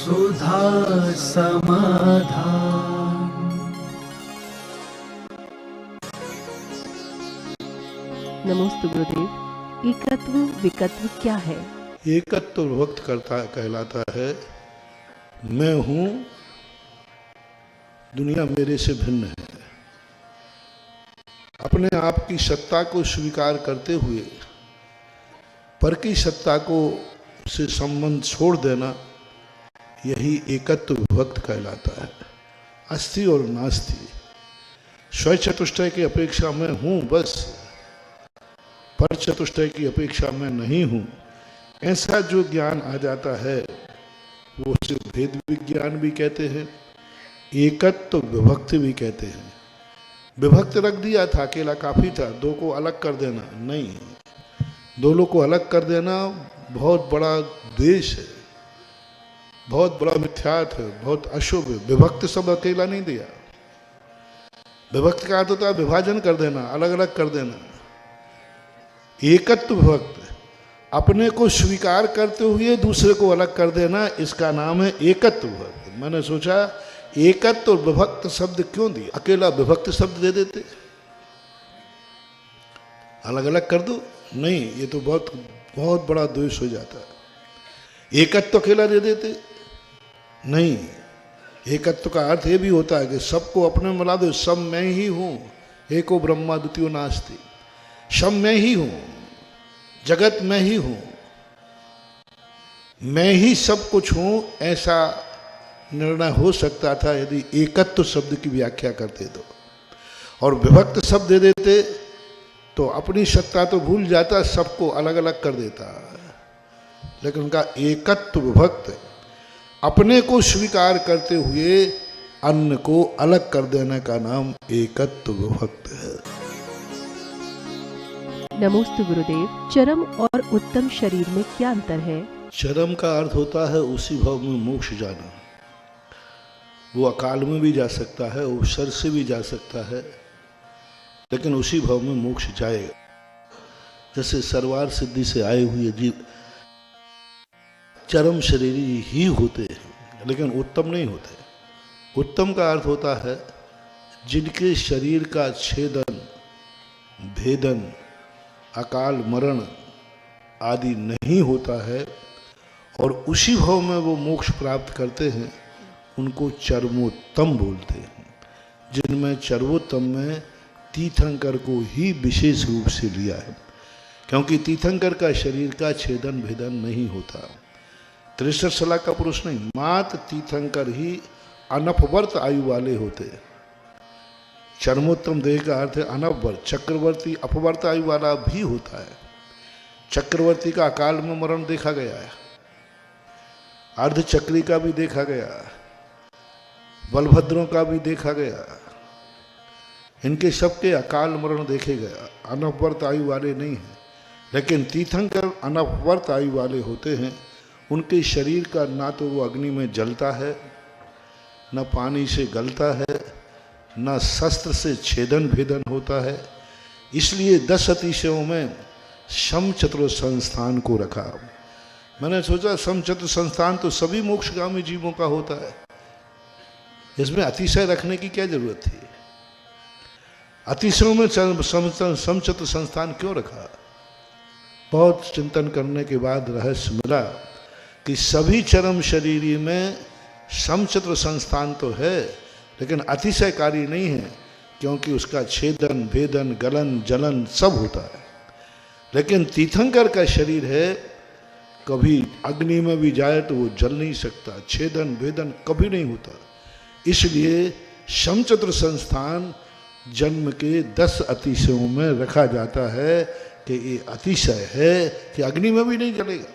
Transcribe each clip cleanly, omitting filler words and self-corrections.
सुधा समाधान। नमोस्तु गुरुदेव। एकत्व विकत्व क्या है? एकत्व भक्त करता कहलाता है मैं हूँ, दुनिया मेरे से भिन्न है। अपने आप की सत्ता को स्वीकार करते हुए पर की सत्ता को से संबंध छोड़ देना, यही एकत्व विभक्त कहलाता है। अस्थि और नास्ति, स्व चतुष्टय की अपेक्षा मैं हूँ बस, पर चतुष्टय की अपेक्षा मैं नहीं हूँ, ऐसा जो ज्ञान आ जाता है वो उसे भेद विज्ञान भी कहते हैं, एकत्व विभक्ति भी कहते हैं। विभक्त रख दिया था, अकेला काफी था, दो को अलग कर देना नहीं। दोनों को अलग कर देना बहुत बड़ा द्वेष है, बहुत बड़ा मिथ्यात है, बहुत अशुभ है। विभक्त शब्द अकेला नहीं दिया। विभक्त का अर्थ होता है विभाजन कर देना, अलग अलग कर देना। एकत्व विभक्त, अपने को स्वीकार करते हुए दूसरे को अलग कर देना, इसका नाम है एकत्व विभक्त। मैंने सोचा एकत्व और विभक्त शब्द क्यों दिया, अकेला विभक्त शब्द दे देते, अलग अलग कर दो। नहीं, ये तो बहुत बहुत बड़ा द्वेष हो जाता है। एकत्व अकेला दे देते, नहीं। एकत्व का अर्थ ये भी होता है कि सबको अपने में मिला दो, सब मैं ही हूं, एको ब्रह्मा द्वितीयो नास्ति, सब मैं ही हूं, जगत मैं ही हूं, मैं ही सब कुछ हूं, ऐसा निर्णय हो सकता था यदि एकत्व शब्द की व्याख्या करते तो। और विभक्त शब्द दे देते तो अपनी सत्ता तो भूल जाता, सबको अलग अलग कर देता। लेकिन उनका एकत्व विभक्त, अपने को स्वीकार करते हुए अन्य को अलग कर देने का नाम एकत्व विभक्त है। नमोस्तु गुरुदेव। चरम और उत्तम शरीर में क्या अंतर है? चरम का अर्थ होता है उसी भाव में मोक्ष जाना। वो अकाल में भी जा सकता है, अवसर से भी जा सकता है, लेकिन उसी भाव में मोक्ष जाएगा। जैसे सर्वार सिद्धि से आए हुए जीव चरम शरीरी ही होते हैं, लेकिन उत्तम नहीं होते। उत्तम का अर्थ होता है जिनके शरीर का छेदन, भेदन, अकाल मरण आदि नहीं होता है और उसी भाव में वो मोक्ष प्राप्त करते हैं, उनको चरमोत्तम बोलते हैं। जिनमें चरमोत्तम में तीर्थंकर को ही विशेष रूप से लिया है, क्योंकि तीर्थंकर का शरीर का छेदन भेदन नहीं होता। 63 साल का पुरुष नहीं, मात्र तीर्थंकर ही अनपवर्त आयु वाले होते हैं। चरमोत्तम देह का अर्थ है अनपवर्त। चक्रवर्ती अपवर्त आयु वाला भी होता है। चक्रवर्ती का अकाल में मरण देखा गया है, अर्धचक्री का भी देखा गया, बलभद्रों का भी देखा गया। इनके सबके अकाल मरण देखे गए, अनपवर्त आयु वाले नहीं हैं। लेकिन तीर्थंकर अनपवर्त आयु वाले होते हैं। उनके शरीर का ना तो वो अग्नि में जलता है, न पानी से गलता है, न शस्त्र से छेदन भेदन होता है। इसलिए 10 अतिशयों में समचतुर संस्थान को रखा। मैंने सोचा समचतुर संस्थान तो सभी मोक्षगामी जीवों का होता है, इसमें अतिशय रखने की क्या जरूरत थी? अतिशयों में समचतुर संस्थान क्यों रखा? बहुत चिंतन करने के बाद रहस्य मिला कि सभी चरम शरीरी में समचतुर संस्थान तो है, लेकिन अतिशयकारी नहीं है, क्योंकि उसका छेदन भेदन गलन जलन सब होता है। लेकिन तीर्थंकर का शरीर है, कभी अग्नि में भी जाए तो वो जल नहीं सकता, छेदन भेदन कभी नहीं होता। इसलिए समचतुर संस्थान जन्म के 10 अतिशयों में रखा जाता है कि ये अतिशय है कि अग्नि में भी नहीं जलेगा,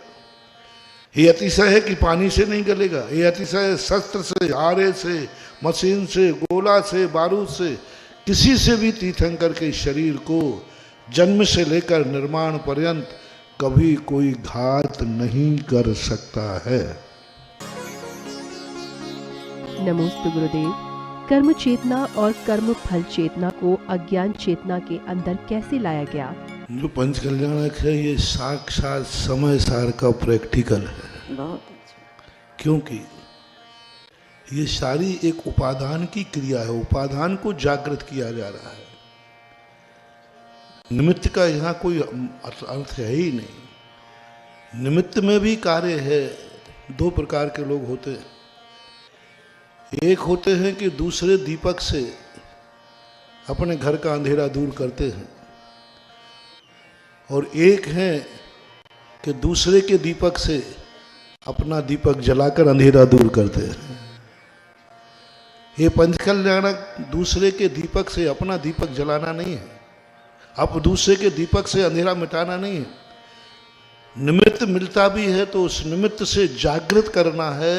ये अतिशय है कि पानी से नहीं गलेगा, ये अतिशय शस्त्र से, आरे से, मशीन से, गोला से, बारूद से, किसी से भी तीर्थंकर के शरीर को जन्म से लेकर निर्माण पर्यंत कभी कोई घात नहीं कर सकता है। नमोस्तु गुरुदेव। कर्म चेतना और कर्म फल चेतना को अज्ञान चेतना के अंदर कैसे लाया गया? जो पंच कल्याणक है ये साक्षात समय सार का प्रैक्टिकल है। बहुत अच्छा। क्योंकि ये सारी एक उपादान की क्रिया है, उपादान को जागृत किया जा रहा है। निमित्त का यहाँ कोई अर्थ है ही नहीं। निमित्त में भी कार्य है। दो प्रकार के लोग होते हैं, एक होते हैं कि दूसरे दीपक से अपने घर का अंधेरा दूर करते हैं, और एक है कि दूसरे के दीपक से अपना दीपक जलाकर अंधेरा दूर करते हैं। ये पंचकल्याणक दूसरे के दीपक से अपना दीपक जलाना नहीं है, अब दूसरे के दीपक से अंधेरा मिटाना नहीं है। निमित्त मिलता भी है तो उस निमित्त से जागृत करना है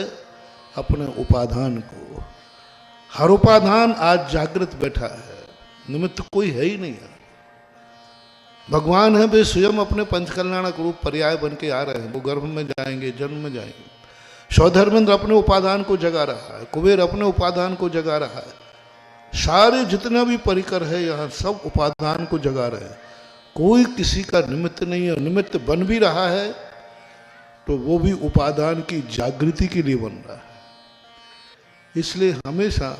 अपने उपादान को। हर उपादान आज जागृत बैठा है, निमित्त कोई है ही नहीं है। भगवान है, वे स्वयं अपने पंचकल्याणक रूप पर्याय बन के आ रहे हैं। वो गर्भ में जाएंगे, जन्म में जाएंगे। सौधर्मेंद्र अपने उपादान को जगा रहा है, कुबेर अपने उपादान को जगा रहा है, सारे जितना भी परिकर है यहाँ सब उपादान को जगा रहे हैं। कोई किसी का निमित्त नहीं है। निमित्त बन भी रहा है तो वो भी उपादान की जागृति के लिए बन रहा है। इसलिए हमेशा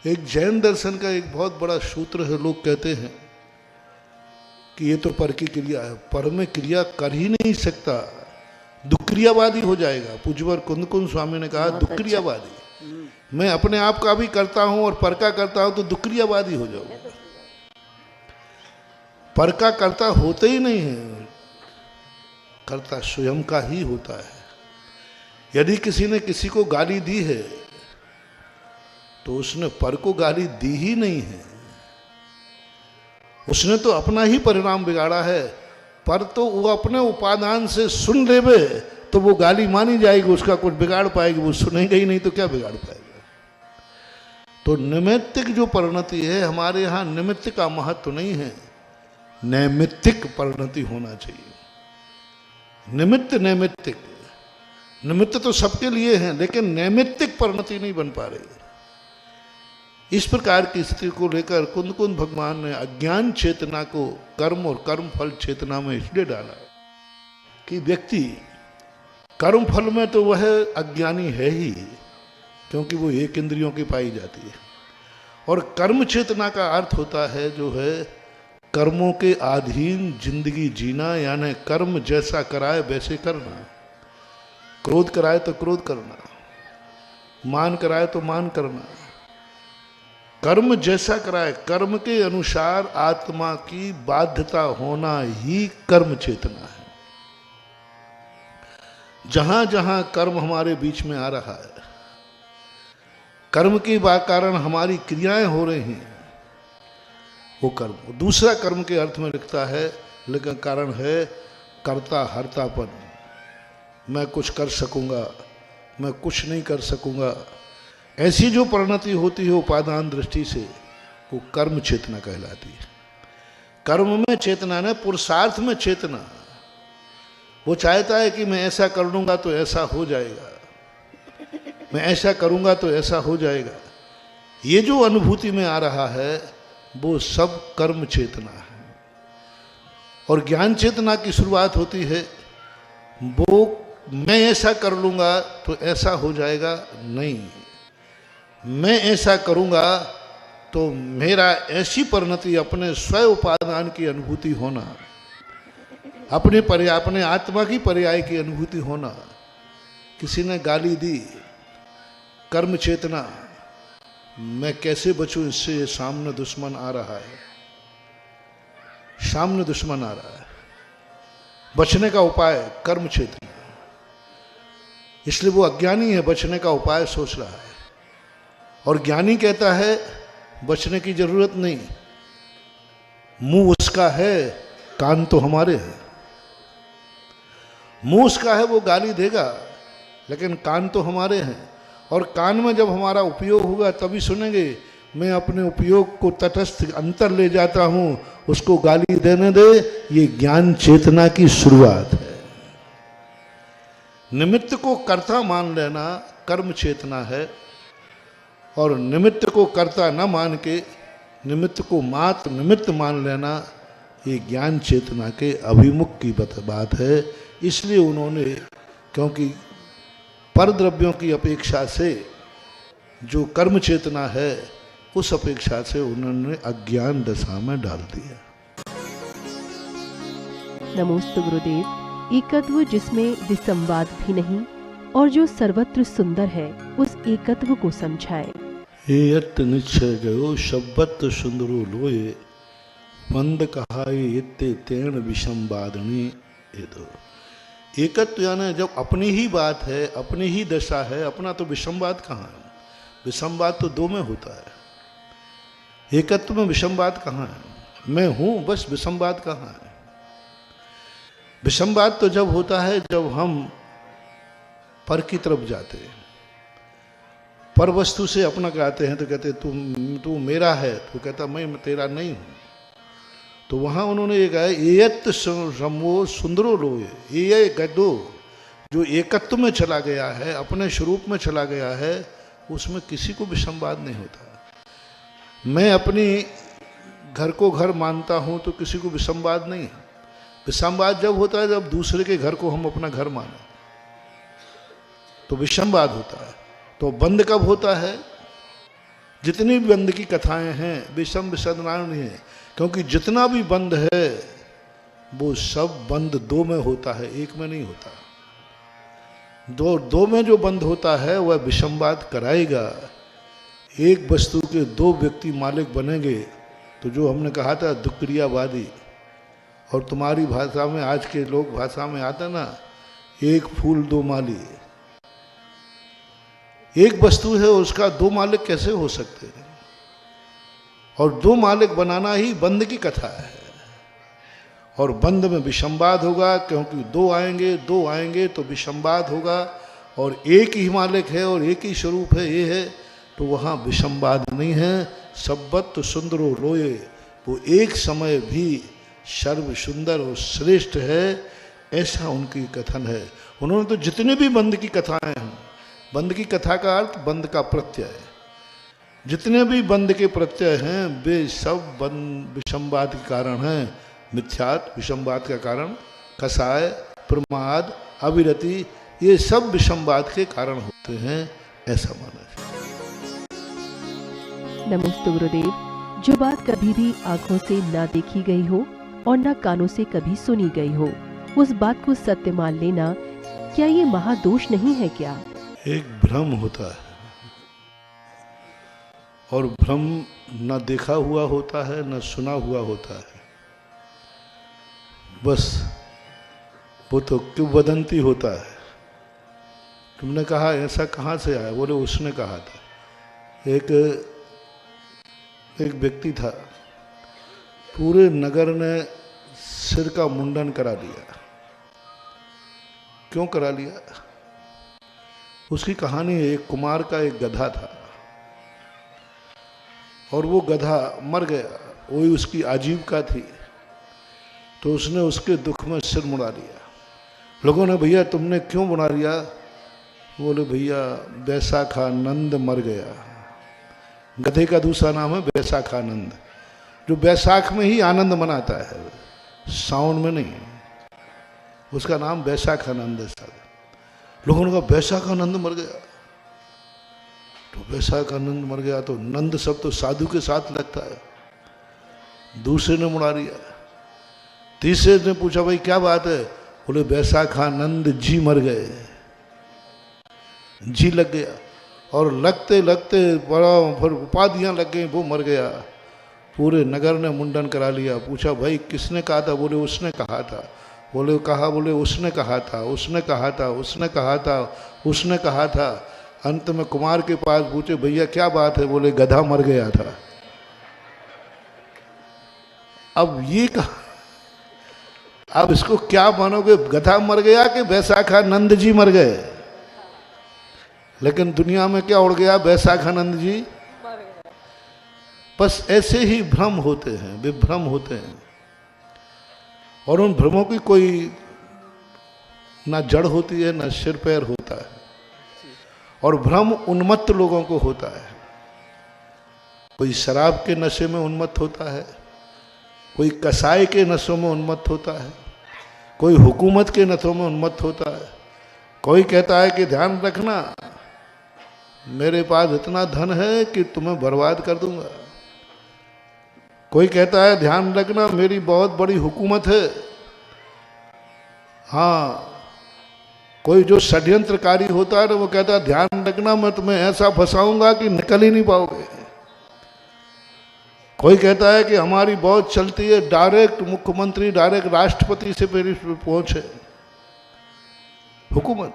एक जैन दर्शन का एक बहुत बड़ा सूत्र है, लोग कहते हैं कि ये तो पर की क्रिया है। पर में क्रिया कर ही नहीं सकता, दुक्रियावादी हो जाएगा। पूज्यवर कुंद स्वामी ने कहा दुक्रियावादी। मैं अपने आप का भी करता हूं और पर का करता हूं तो दुक्रियावादी हो जाऊंगा। पर का कर्ता होते ही नहीं है, कर्ता स्वयं का ही होता है। यदि किसी ने किसी को गाली दी है तो उसने पर को गाली दी ही नहीं है, उसने तो अपना ही परिणाम बिगाड़ा है। पर तो वो अपने उपादान से सुन लेवे तो वो गाली मानी जाएगी, उसका कुछ बिगाड़ पाएगी। वो सुनेगा ही नहीं तो क्या बिगाड़ पाएगा। तो निमित्तिक जो परिणति है, हमारे यहाँ निमित्त का महत्व नहीं है, नैमित्तिक परिणति होना चाहिए। नैमित्तिक निमित्त तो सबके लिए हैं, लेकिन नैमित्तिक परिणति नहीं बन पा रही। इस प्रकार की स्थिति को लेकर कुंद भगवान ने अज्ञान चेतना को कर्म और कर्म फल चेतना में इसलिए डाला कि व्यक्ति कर्म फल में तो वह अज्ञानी है ही, क्योंकि वो एक इंद्रियों की पाई जाती है। और कर्म चेतना का अर्थ होता है जो है कर्मों के अधीन जिंदगी जीना, यानी कर्म जैसा कराए वैसे करना। क्रोध कराए तो क्रोध करना, मान कराए तो मान करना। कर्म जैसा कराए, कर्म के अनुसार आत्मा की बाध्यता होना ही कर्म चेतना है। जहां जहां कर्म हमारे बीच में आ रहा है, कर्म के कारण हमारी क्रियाएं हो रही हैं, वो कर्म। दूसरा कर्म के अर्थ में लिखता है, लेकिन कारण है कर्ता हर्तापन। मैं कुछ कर सकूंगा, मैं कुछ नहीं कर सकूंगा, ऐसी जो परिणति होती है उपादान दृष्टि से, वो कर्म चेतना कहलाती है। कर्म में चेतना ने पुरुषार्थ में चेतना। वो चाहता है कि मैं ऐसा कर लूंगा तो ऐसा हो जाएगा, मैं ऐसा करूंगा तो ऐसा हो जाएगा। ये जो अनुभूति में आ रहा है वो सब कर्म चेतना है। और ज्ञान चेतना की शुरुआत होती है, वो मैं ऐसा कर लूंगा तो ऐसा हो जाएगा, नहीं, मैं ऐसा करूंगा तो मेरा ऐसी परिणति, अपने स्वयं उपादान की अनुभूति होना, अपने आत्मा की पर्याय की अनुभूति होना। किसी ने गाली दी, कर्म चेतना, मैं कैसे बचूं इससे, सामने दुश्मन आ रहा है, सामने दुश्मन आ रहा है। बचने का उपाय कर्म चेतना। इसलिए वो अज्ञानी है, बचने का उपाय सोच रहा है। और ज्ञानी कहता है बचने की जरूरत नहीं, मुंह उसका है, कान तो हमारे हैं। मुंह उसका है, वो गाली देगा, लेकिन कान तो हमारे हैं। और कान में जब हमारा उपयोग होगा तभी सुनेंगे। मैं अपने उपयोग को तटस्थ अंतर ले जाता हूं, उसको गाली देने दे, ये ज्ञान चेतना की शुरुआत है। निमित्त को कर्ता मान लेना कर्म चेतना है, और निमित्त को कर्ता न मान के निमित्त को मात्र निमित्त मान लेना, ये ज्ञान चेतना के अभिमुख की बात है। इसलिए उन्होंने, क्योंकि पर द्रव्यों की अपेक्षा से जो कर्म चेतना है उस अपेक्षा से उन्होंने अज्ञान दशा में डाल दिया। नमोस्तु गुरुदेव। एकत्व जिसमें विसंवाद भी नहीं और जो सर्वत्र सुंदर है, उस एकत्व को समझाएं। एयत निश्चय गयो शब्बत सुंदरो लोये, मंद कहाय इत्ते तेण विषमवादनी। एकत्व यानी जब अपनी ही बात है, अपनी ही दशा है, अपना तो विषमवाद कहाँ है? विषमवाद तो दो में होता है, एकत्व में विषमवाद कहाँ है? मैं हूं बस, विषमवाद कहाँ है? विषमवाद तो जब होता है जब हम पर की तरफ जाते हैं, पर वस्तु से अपना कहते हैं तो कहते तू मेरा है, तो कहता मैं तेरा नहीं हूं। तो वहां उन्होंने ये कहा एयत समो सुंदरो लोये, ये गदो जो एकत्व में चला गया है, अपने स्वरूप में चला गया है, उसमें किसी को विषमवाद नहीं होता। मैं अपनी घर को घर मानता हूं तो किसी को विषमवाद नहीं है। विषमवाद जब होता है जब दूसरे के घर को हम अपना घर माने, तो विषमवाद होता है। तो बंद कब होता है? जितनी भी बंद की कथाएं हैं विषम विसदनान नहीं है, क्योंकि जितना भी बंद है वो सब बंद दो में होता है, एक में नहीं होता। दो में जो बंद होता है वह विषमवाद कराएगा। एक वस्तु के दो व्यक्ति मालिक बनेंगे तो जो हमने कहा था दुक्रियावादी, और तुम्हारी भाषा में, आज के लोग भाषा में आता ना, एक फूल दो माली। एक वस्तु है उसका दो मालिक कैसे हो सकते हैं? और दो मालिक बनाना ही बंद की कथा है। और बंद में विषमवाद होगा, क्योंकि दो आएंगे तो विषमवाद होगा। और एक ही मालिक है और एक ही स्वरूप है, ये है, तो वहाँ विषमवाद नहीं है। सब्बत सुंदरो लोये, वो एक समय भी सर्व सुंदर और श्रेष्ठ है, ऐसा उनकी कथन है। उन्होंने तो जितने भी बंद की कथाएं हैं, बंद की कथा का अर्थ बंद का प्रत्यय, जितने भी बंद के प्रत्यय हैं वे सब बंद विषमवाद के कारण हैं। मिथ्यात विषमवाद का कारण, कसाय, प्रमाद, अविरति, ये सब विषमवाद के कारण होते हैं, ऐसा माना है। नमोस्तु गुरुदेव। जो बात कभी भी आंखों से ना देखी गई हो और ना कानों से कभी सुनी गई हो, उस बात को सत्य मान लेना, क्या ये महादोष नहीं है क्या? एक भ्रम होता है, और भ्रम न देखा हुआ होता है न सुना हुआ होता है, बस वो तो किंवदंती होता है। तुमने कहा ऐसा कहाँ से आया? बोले उसने कहा था। एक व्यक्ति था, पूरे नगर ने सिर का मुंडन करा लिया। क्यों करा लिया? उसकी कहानी है, एक कुमार का एक गधा था और वो गधा मर गया, वही उसकी आजीविका थी। तो उसने उसके दुख में सिर मुड़ा लिया। लोगों ने, भैया तुमने क्यों मुड़ा लिया? बोले भैया बैसाखानंद मर गया। गधे का दूसरा नाम है बैसाखानंद, जो बैसाख में ही आनंद मनाता है, सावन में नहीं। उसका नाम बैसाखानंद है। लोगों ने कहा बैसाखानंद मर गया। तो बैसाखानंद मर गया तो नंद सब तो साधु के साथ लगता है। दूसरे ने मुड़ा लिया। तीसरे ने पूछा भाई क्या बात है? बोले बैसाखानंद जी मर गए। जी लग गया और लगते लगते बड़ा फिर उपाधियां लग गई, वो मर गया। पूरे नगर ने मुंडन करा लिया। पूछा भाई किसने कहा था? बोले उसने कहा था। बोले उसने कहा था, उसने कहा था, उसने कहा था, उसने कहा था। अंत में कुमार के पास पूछे भैया क्या बात है? बोले गधा मर गया था। अब ये कहा, अब इसको क्या मानोगे? गधा मर गया कि बैसाखानंद जी मर गए? लेकिन दुनिया में क्या उड़ गया? बैसाखानंद जी मर गए। बस ऐसे ही भ्रम होते हैं, विभ्रम होते हैं। और उन भ्रमों की कोई ना जड़ होती है ना सिर पैर होता है। और भ्रम उन्मत्त लोगों को होता है। कोई शराब के नशे में उन्मत्त होता है, कोई कसाई के नशों में उन्मत्त होता है, कोई हुकूमत के नशों में उन्मत्त होता है। कोई कहता है कि ध्यान रखना मेरे पास इतना धन है कि तुम्हें बर्बाद कर दूंगा। कोई कहता है ध्यान रखना मेरी बहुत बड़ी हुकूमत है। हाँ, कोई जो षड्यंत्रकारी होता है ना वो कहता है ध्यान रखना मैं तुम्हें ऐसा फंसाऊंगा कि निकल ही नहीं पाओगे। कोई कहता है कि हमारी बहुत चलती है, डायरेक्ट मुख्यमंत्री डायरेक्ट राष्ट्रपति से मेरी पहुंच है, हुकूमत।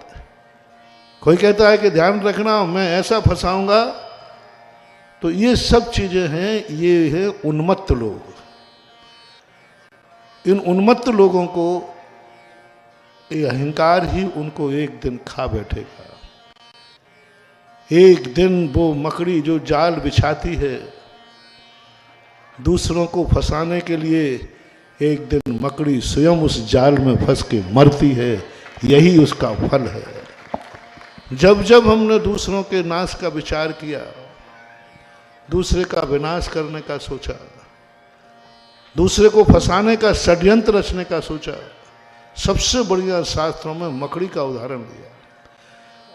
कोई कहता है कि ध्यान रखना मैं ऐसा फंसाऊंगा। तो ये सब चीजें हैं, ये है उन्मत्त लोग। इन उन्मत्त लोगों को ये अहंकार ही उनको एक दिन खा बैठेगा। एक दिन वो मकड़ी जो जाल बिछाती है दूसरों को फंसाने के लिए, एक दिन मकड़ी स्वयं उस जाल में फंस के मरती है। यही उसका फल है। जब जब हमने दूसरों के नाश का विचार किया, दूसरे का विनाश करने का सोचा, दूसरे को फंसाने का षड्यंत्र रचने का सोचा, सबसे बढ़िया शास्त्रों में मकड़ी का उदाहरण दिया।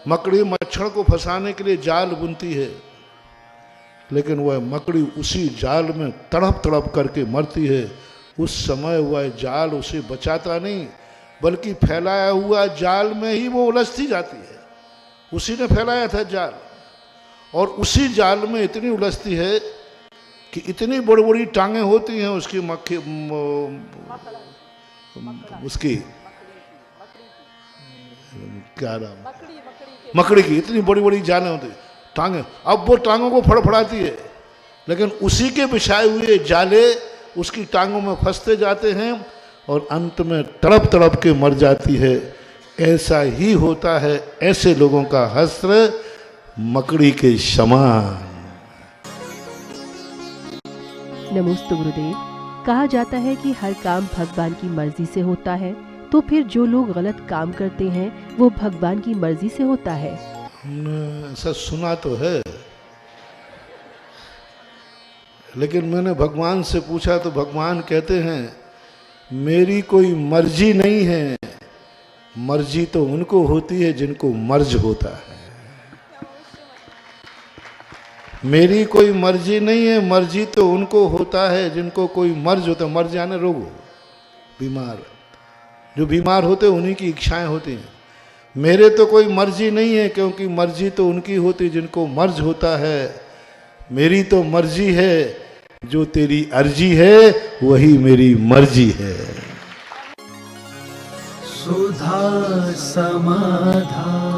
मकड़ी मच्छर को फंसाने के लिए जाल बुनती है, लेकिन वह मकड़ी उसी जाल में तड़प तड़प करके मरती है। उस समय वह जाल उसे बचाता नहीं, बल्कि फैलाया हुआ जाल में ही वो उलझती जाती है। उसी ने फैलाया था जाल, और उसी जाल में इतनी उलझती है कि इतनी बड़ी बड़ी टांगें होती हैं उसकी उसकी क्या नाम, मकड़ी की इतनी बड़ी बड़ी जालें होती टांगें। अब वो टांगों को फड़फड़ाती है, लेकिन उसी के बिछाए हुए जाले उसकी टांगों में फंसते जाते हैं और अंत में तड़प तड़प के मर जाती है। ऐसा ही होता है, ऐसे लोगों का हश्र मकड़ी के समान। नमोस्तु गुरुदेव। कहा जाता है कि हर काम भगवान की मर्जी से होता है, तो फिर जो लोग गलत काम करते हैं वो भगवान की मर्जी से होता है। हमने ऐसा सुना तो है, लेकिन मैंने भगवान से पूछा तो भगवान कहते हैं मेरी कोई मर्जी नहीं है, मर्जी तो उनको होती है जिनको मर्ज होता है। मेरी कोई मर्जी नहीं है, मर्जी तो उनको होता है जिनको कोई मर्ज होता है। मर्ज यानी रोग, बीमार। जो बीमार होते हैं उन्हीं की इच्छाएं होती हैं। मेरे तो कोई मर्जी नहीं है, क्योंकि मर्जी तो उनकी होती जिनको मर्ज होता है। मेरी तो मर्जी है, जो तेरी अर्जी है वही मेरी मर्जी है। सुधा समाधान